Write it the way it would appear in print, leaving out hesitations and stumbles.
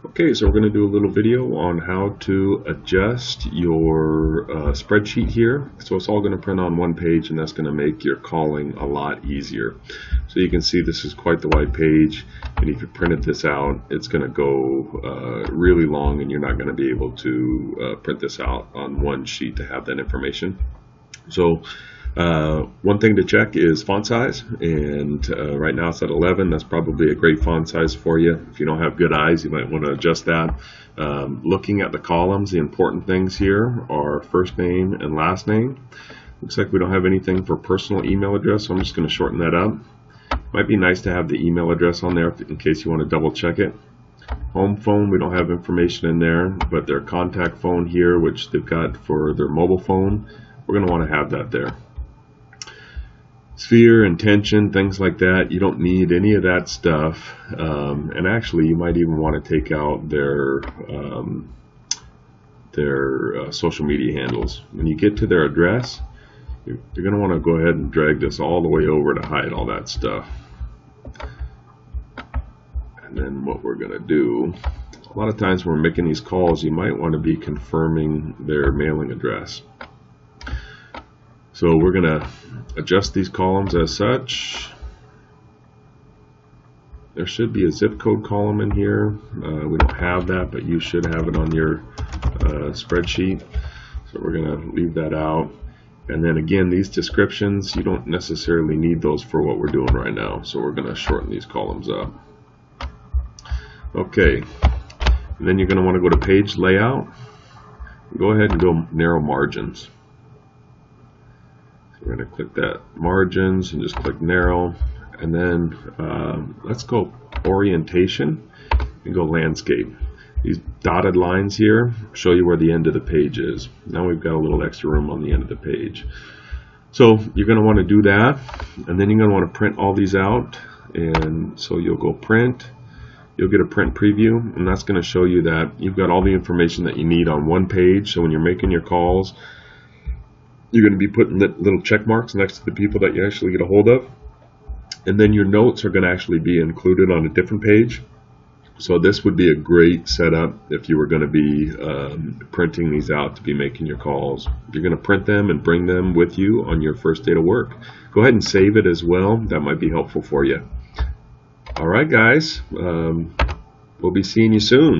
Okay, so we're going to do a little video on how to adjust your spreadsheet here. So it's all going to print on one page, and that's going to make your calling a lot easier. So you can see this is quite the wide page, and if you printed this out, it's going to go really long, and you're not going to be able to print this out on one sheet to have that information. So one thing to check is font size, and right now it's at 11. That's probably a great font size for you. If you don't have good eyes, you might want to adjust that. Looking at the columns, the important things here are first name and last name. Looks like we don't have anything for personal email address, so I'm just going to shorten that up. Might be nice to have the email address on there in case you want to double check it. Home phone, we don't have information in there, but their contact phone here, which they've got for their mobile phone, we're going to want to have that there. Sphere, intention, things like that, you don't need any of that stuff. And actually, you might even want to take out their social media handles. When you get to their address, you're going to want to go ahead and drag this all the way over to hide all that stuff. And then what we're going to do, a lot of times when we're making these calls, you might want to be confirming their mailing address. So we're going to adjust these columns as such. There should be a zip code column in here. We don't have that, but you should have it on your spreadsheet. So we're going to leave that out. And then again, these descriptions, you don't necessarily need those for what we're doing right now. So we're going to shorten these columns up. Okay. And then you're going to want to go to page layout. Go ahead and go narrow margins. We're going to click that margins and just click narrow, and then let's go orientation and go landscape. These dotted lines here show you where the end of the page is. Now we've got a little extra room on the end of the page. So you're going to want to do that, and then you're going to want to print all these out. And so you'll go print, you'll get a print preview, and that's going to show you that you've got all the information that you need on one page. So when you're making your calls, you're going to be putting little check marks next to the people that you actually get a hold of. And then your notes are going to actually be included on a different page. So this would be a great setup if you were going to be printing these out to be making your calls. You're going to print them and bring them with you on your first day to work. Go ahead and save it as well. That might be helpful for you. All right, guys. We'll be seeing you soon.